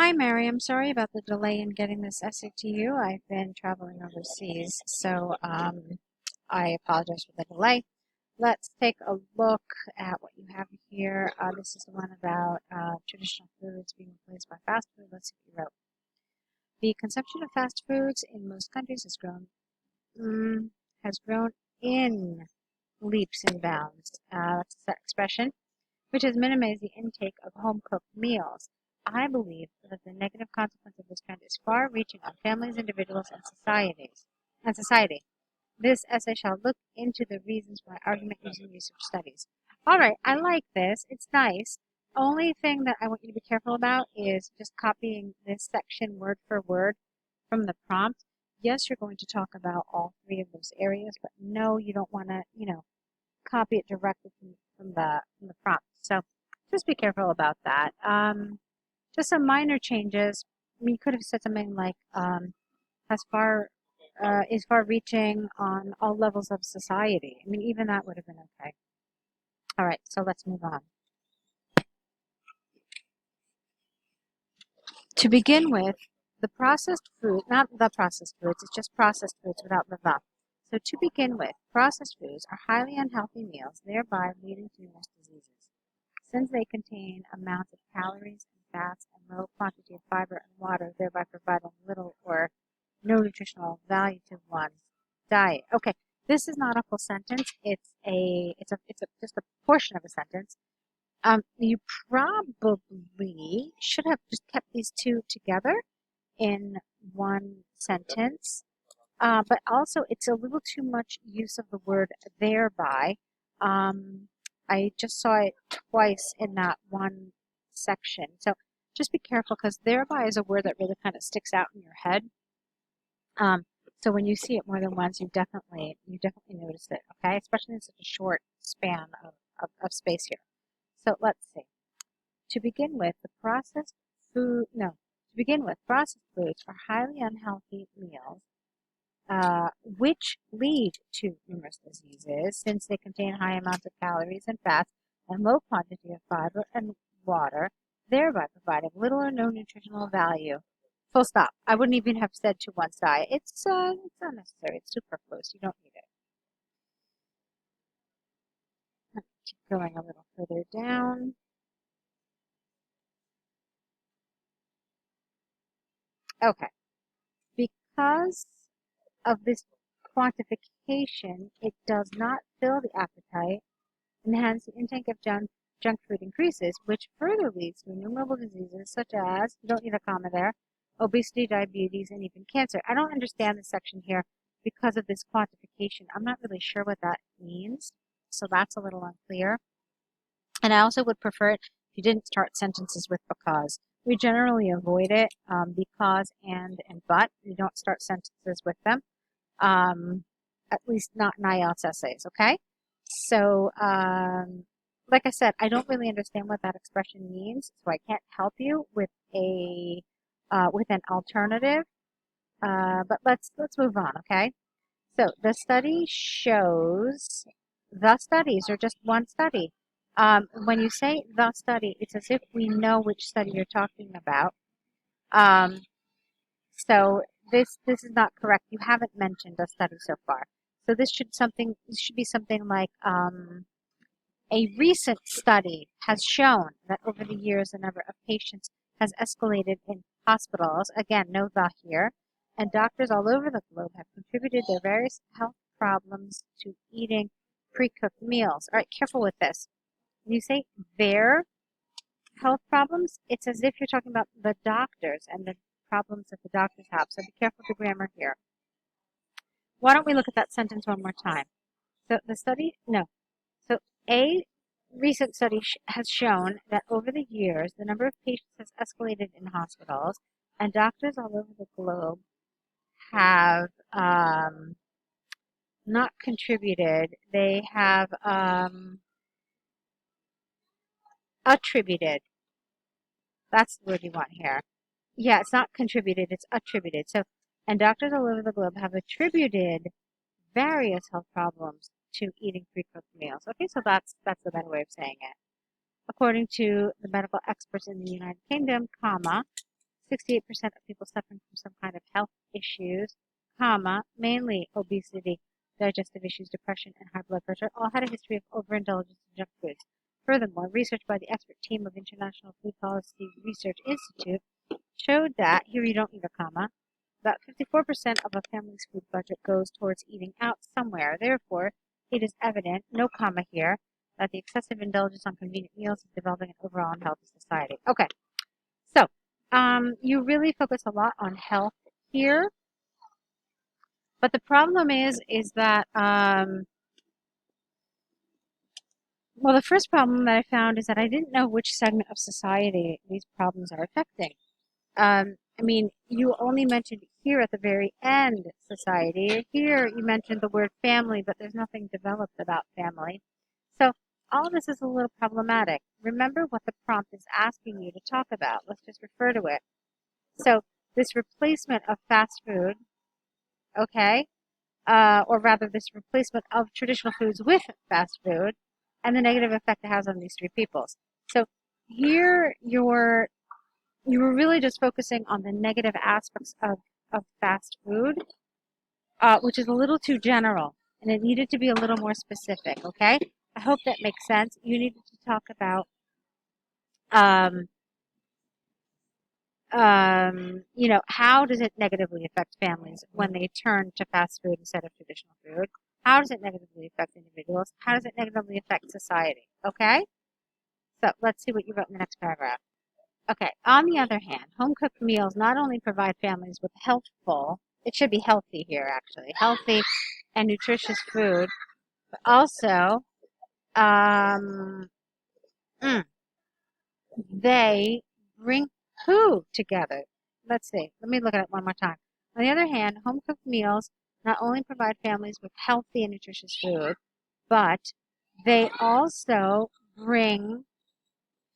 Hi, Maryam. Sorry about the delay in getting this essay to you. I've been traveling overseas, so I apologize for the delay. Let's take a look at what you have here. This is the one about traditional foods being replaced by fast food. Let's see what you wrote. The consumption of fast foods in most countries has grown in leaps and bounds. That's that expression, which has minimized the intake of home-cooked meals. I believe that the negative consequence of this trend is far-reaching on families, individuals, and society. This essay shall look into the reasons for my argument using research studies. All right, I like this. It's nice. Only thing that I want you to be careful about is just copying this section word for word from the prompt. Yes, you're going to talk about all three of those areas, but no, you don't want to, copy it directly from the prompt. So just be careful about that. Just some minor changes. I mean, you could have said something like as far is far-reaching on all levels of society. I mean, even that would have been okay. All right, so let's move on. To begin with, the processed food, not the processed foods, it's just processed foods without the. So to begin with, processed foods are highly unhealthy meals, thereby leading to numerous diseases. Since they contain amounts of calories and fats and low quantity of fiber and water, thereby providing little or no nutritional value to one's diet. Okay, this is not a full sentence. It's just a portion of a sentence. You probably should have just kept these two together in one sentence. But also, it's a little too much use of the word thereby. I just saw it twice in that one section. So just be careful because thereby is a word that really kind of sticks out in your head. So when you see it more than once, you definitely notice it, okay? Especially in such a short span of space here. So let's see. To begin with, processed foods are highly unhealthy meals, which lead to numerous diseases since they contain high amounts of calories and fats and low quantity of fiber and water, thereby providing little or no nutritional value. Full stop. I wouldn't even have said to one's diet. It's unnecessary. It's superfluous. You don't need it. Keep going a little further down. Okay. Because of this quantification, it does not fill the appetite, and hence the intake of junk food increases, which further leads to innumerable diseases such as, you don't need a comma there, obesity, diabetes, and even cancer. I don't understand this section here because of this quantification. I'm not really sure what that means, so that's a little unclear. And I also would prefer it if you didn't start sentences with because. We generally avoid it, because and but. We don't start sentences with them, at least not in IELTS essays, okay? So, like I said, I don't really understand what that expression means, so I can't help you with with an alternative. But let's move on, okay? So the studies are just one study. When you say the study, it's as if we know which study you're talking about. Um, so this is not correct. You haven't mentioned a study so far. So this should be something like a recent study has shown that over the years the number of patients has escalated in hospitals. Again, no the here. And doctors all over the globe have contributed their various health problems to eating pre-cooked meals. All right, careful with this. When you say their health problems, it's as if you're talking about the doctors and the problems that the doctors have. So be careful with the grammar here. Why don't we look at that sentence one more time? So So a recent study has shown that over the years, the number of patients has escalated in hospitals, and doctors all over the globe have not contributed. They have attributed. That's the word you want here. Yeah, it's not contributed, it's attributed. So, and doctors all over the globe have attributed various health problems to eating pre-cooked meals. Okay, so that's the better way of saying it. According to the medical experts in the United Kingdom, comma, 68% of people suffering from some kind of health issues, comma, mainly obesity, digestive issues, depression, and high blood pressure, all had a history of overindulgence in junk foods. Furthermore, research by the expert team of International Food Policy Research Institute showed that, here you don't need a comma, about 54% of a family's food budget goes towards eating out somewhere. Therefore, it is evident, no comma here, that the excessive indulgence on convenient meals is developing an overall unhealthy society. Okay, so you really focus a lot on health here, but the problem is that well, the first problem that I found is that I didn't know which segment of society these problems are affecting. I mean, you only mentioned here at the very end society. Here you mentioned the word family, but there's nothing developed about family. So all of this is a little problematic. Remember what the prompt is asking you to talk about. Let's just refer to it. So this replacement of fast food, okay, or rather this replacement of traditional foods with fast food, and the negative effect it has on these three peoples. So here you were really just focusing on the negative aspects of fast food, which is a little too general, and it needed to be a little more specific, okay? I hope that makes sense. You needed to talk about, um, how does it negatively affect families when they turn to fast food instead of traditional food? How does it negatively affect individuals? How does it negatively affect society? Okay? So let's see what you wrote in the next paragraph. Okay, on the other hand, home-cooked meals not only provide families with healthful, it should be healthy here actually, healthy and nutritious food, but also um, they bring who together? Let's see, let me look at it one more time. On the other hand, home-cooked meals not only provide families with healthy and nutritious food, but they also bring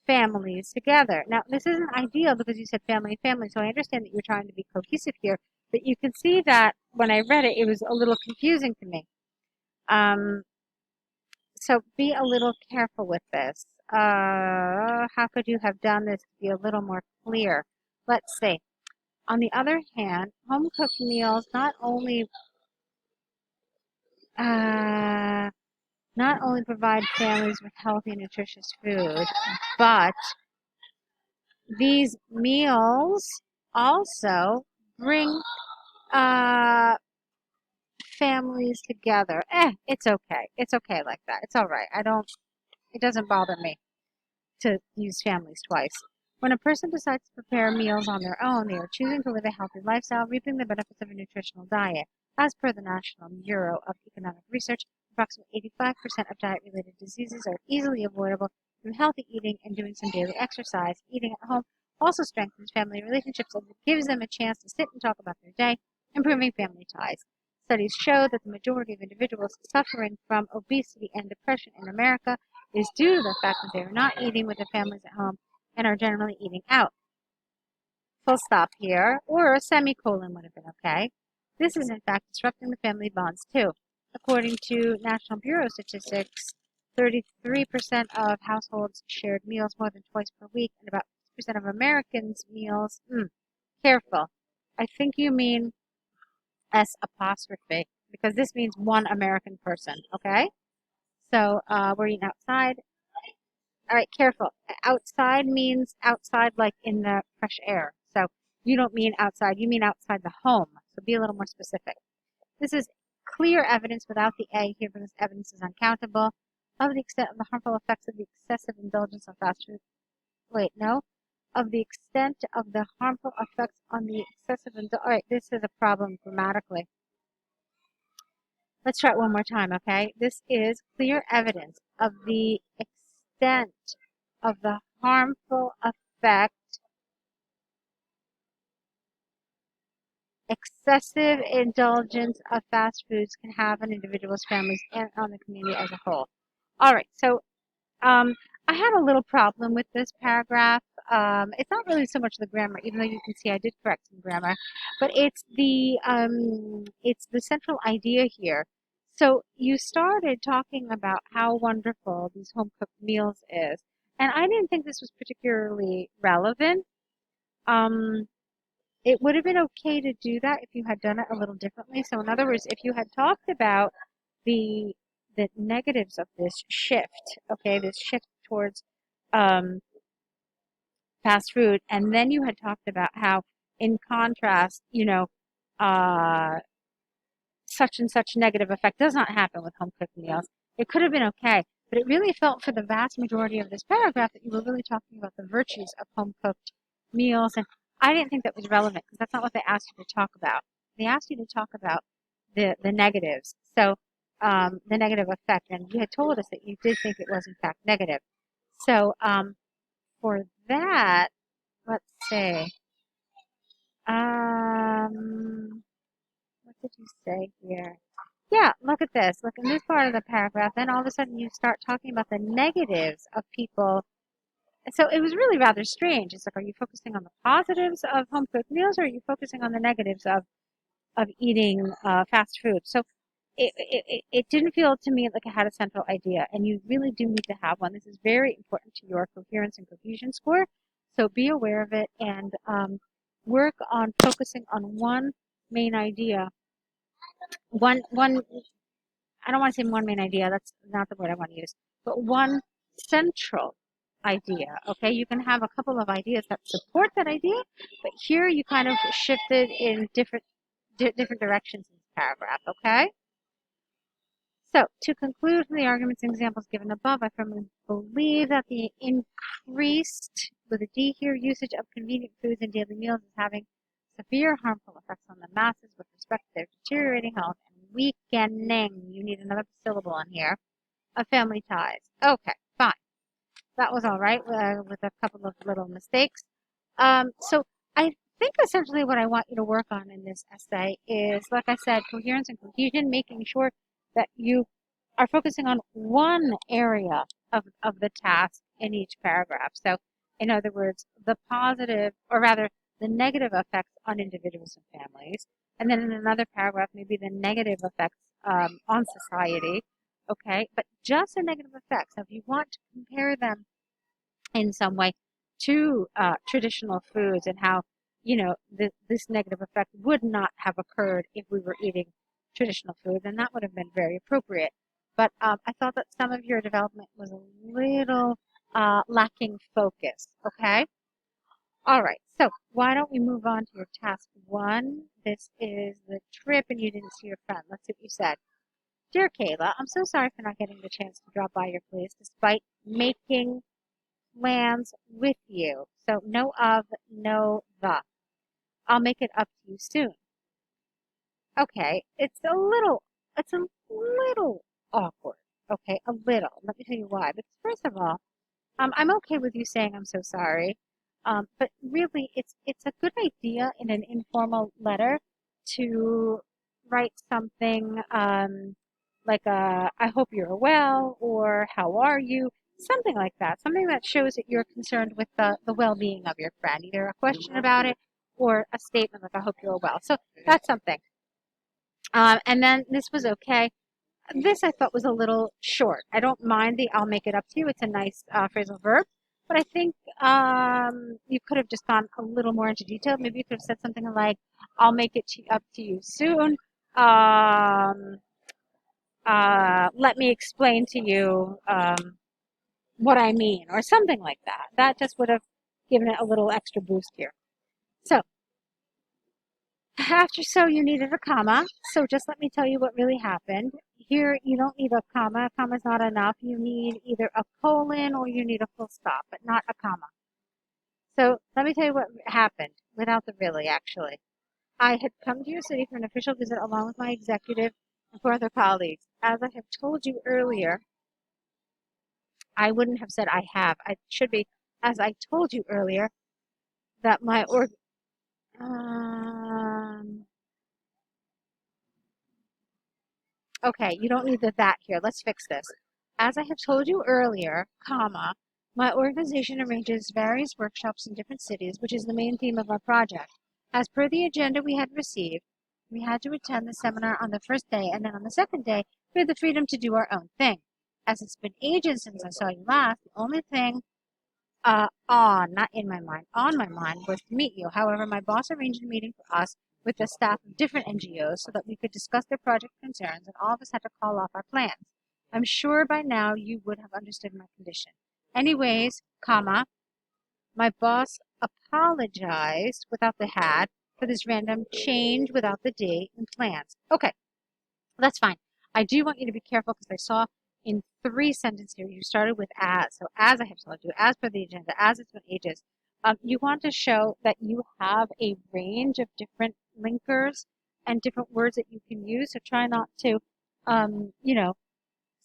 families together. Now, this isn't ideal because you said family and family, so I understand that you're trying to be cohesive here, but you can see that when I read it, it was a little confusing to me. So be a little careful with this. How could you have done this to be a little more clear? Let's see. On the other hand, home cooked meals uh, not only provide families with healthy and nutritious food, but these meals also bring uh, families together. It's okay. It's okay like that. It's all right. It doesn't bother me to use families twice. When a person decides to prepare meals on their own, they are choosing to live a healthy lifestyle, reaping the benefits of a nutritional diet. As per the National Bureau of Economic Research, approximately 85% of diet-related diseases are easily avoidable through healthy eating and doing some daily exercise. Eating at home also strengthens family relationships as it gives them a chance to sit and talk about their day, improving family ties. Studies show that the majority of individuals suffering from obesity and depression in America is due to the fact that they are not eating with their families at home and are generally eating out. Full stop here, or a semicolon would have been okay. This is in fact disrupting the family bonds too. According to National Bureau statistics, 33% of households shared meals more than twice per week, and about 50% of Americans' meals, careful. I think you mean S apostrophe, because this means one American person, okay? So we're eating outside. All right, careful. Outside means outside like in the fresh air. So you don't mean outside, you mean outside the home. So be a little more specific. This is clear evidence without the A here because evidence is uncountable of the extent of the harmful effects of the excessive indulgence of fast food. Wait, no. Of the extent of the harmful effects on the excessive indulgence. All right, this is a problem grammatically. Let's try it one more time, okay? This is clear evidence of the extent of the harmful effect excessive indulgence of fast foods can have on individuals, families, and on the community as a whole. All right, so um, I had a little problem with this paragraph. It's not really so much the grammar, even though you can see I did correct some grammar, but it's the central idea here. So you started talking about how wonderful these home cooked meals is, and I didn't think this was particularly relevant. it would have been okay to do that if you had done it a little differently. So in other words, if you had talked about the the negatives of this shift, okay, this shift towards um, fast food, and then you had talked about how, in contrast, uh, such and such negative effect does not happen with home cooked meals. It could have been okay, but it really felt for the vast majority of this paragraph that you were really talking about the virtues of home cooked meals, and I didn't think that was relevant because that's not what they asked you to talk about. They asked you to talk about the negatives, so the negative effect, and you had told us that you did think it was in fact negative. So for that, let's see. What did you say here? Yeah, look at this. Look in this part of the paragraph. Then all of a sudden you start talking about the negatives of people. So it was really rather strange. It's like, are you focusing on the positives of home cooked meals, or are you focusing on the negatives of eating fast food? So it didn't feel to me like it had a central idea, and you really do need to have one. This is very important to your coherence and cohesion score. So be aware of it and work on focusing on one main idea. One I don't want to say one main idea, that's not the word I want to use, but one central idea. Okay, you can have a couple of ideas that support that idea, but here you kind of shifted in different directions in this paragraph. Okay, so to conclude from the arguments and examples given above, I firmly believe that the increased, with a D here, usage of convenient foods in daily meals is having severe harmful effects on the masses with respect to their deteriorating health and weakening, you need another syllable on here, of family ties. Okay, fine. That was all right with a couple of little mistakes. So I think essentially what I want you to work on in this essay is, like I said, coherence and cohesion, making sure that you are focusing on one area of the task in each paragraph. So, in other words, the positive, or rather, the negative effects on individuals and families. And then in another paragraph, maybe the negative effects on society. Okay, but just the negative effects. So if you want to compare them in some way to traditional foods and how, this negative effect would not have occurred if we were eating traditional food, then that would have been very appropriate. But I thought that some of your development was a little lacking focus. Okay? All right. So why don't we move on to your task one? This is the trip, and you didn't see your friend. Let's see what you said. Dear Kayla, I'm so sorry for not getting the chance to drop by your place despite making plans with you. So no of, no the. I'll make it up to you soon. Okay, it's a little awkward. Okay, a little. Let me tell you why. Because first of all, I'm okay with you saying I'm so sorry. But really, it's a good idea in an informal letter to write something like I hope you're well, or how are you, something like that. Something that shows that you're concerned with the well-being of your friend, either a question about it or a statement like I hope you're well. So that's something. And then this was okay. This I thought was a little short. I don't mind the I'll make it up to you. It's a nice phrasal verb. But I think you could have just gone a little more into detail. Maybe you could have said something like, I'll make it up to you soon. Let me explain to you what I mean, or something like that. That just would have given it a little extra boost here. So, after so, you needed a comma. So just let me tell you what really happened. Here, you don't need a comma. A comma's not enough. You need either a colon or you need a full stop, but not a comma. So let me tell you what happened without the really, actually. I had come to your city for an official visit along with my executive and 4 other colleagues. As I have told you earlier, I wouldn't have said I have. I should be, as I told you earlier, that my okay, you don't need the that here. Let's fix this. As I have told you earlier, comma, my organization arranges various workshops in different cities, which is the main theme of our project. As per the agenda we had received, we had to attend the seminar on the first day, and then on the second day, we had the freedom to do our own thing. As it's been ages since I saw you last, the only thing not in my mind, on my mind was to meet you. However, my boss arranged a meeting for us with the staff of different NGOs so that we could discuss their project concerns, and all of us had to call off our plans. I'm sure by now you would have understood my condition. Anyways, comma, my boss apologized without the had for this random change without the date and plans. Okay, that's fine. I do want you to be careful because I saw in 3 sentences here you started with as. So as I have told you, as per the agenda, as it's been ages. You want to show that you have a range of different linkers and different words that you can use. So try not to, you know,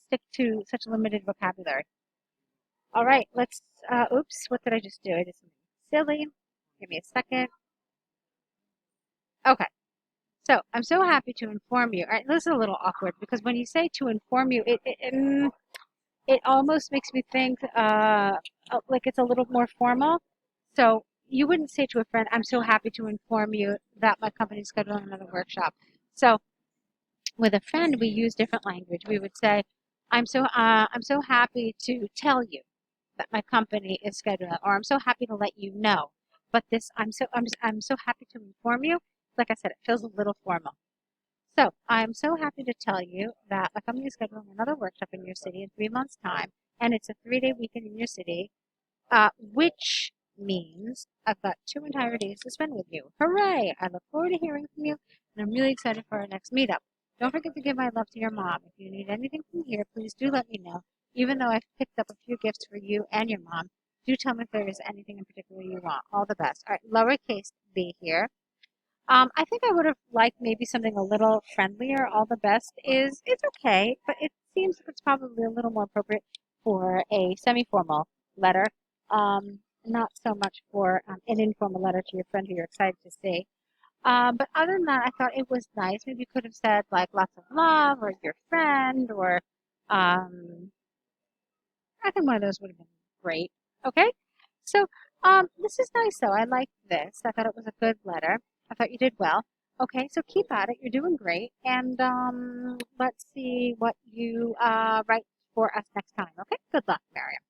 stick to such limited vocabulary. All right, let's, oops, what did I just do? I did something silly. Give me a second. Okay. So I'm so happy to inform you. All right, this is a little awkward because when you say to inform you, it almost makes me think like it's a little more formal. So you wouldn't say to a friend, "I'm so happy to inform you that my company's scheduling another workshop." So with a friend, we use different language. We would say, I'm so happy to tell you that my company is scheduling, or I'm so happy to let you know." But this, I'm so happy to inform you. Like I said, it feels a little formal. So I'm so happy to tell you that my company is scheduling another workshop in your city in 3 months' time, and it's a 3-day weekend in your city, which means I've got 2 entire days to spend with you. Hooray! I look forward to hearing from you, and I'm really excited for our next meetup. Don't forget to give my love to your mom. If you need anything from here, please do let me know. Even though I've picked up a few gifts for you and your mom, do tell me if there is anything in particular you want. All the best. All right, lowercase b here. I think I would have liked maybe something a little friendlier. All the best is, it's okay, but it seems like it's probably a little more appropriate for a semi-formal letter, not so much for an informal letter to your friend who you're excited to see. But other than that, I thought it was nice. Maybe you could have said like lots of love or your friend or um, I think one of those would have been great. Okay, so this is nice though. I like this. I thought it was a good letter. I thought you did well. Okay, so keep at it. You're doing great. And let's see what you write for us next time. Okay, good luck, Maryam.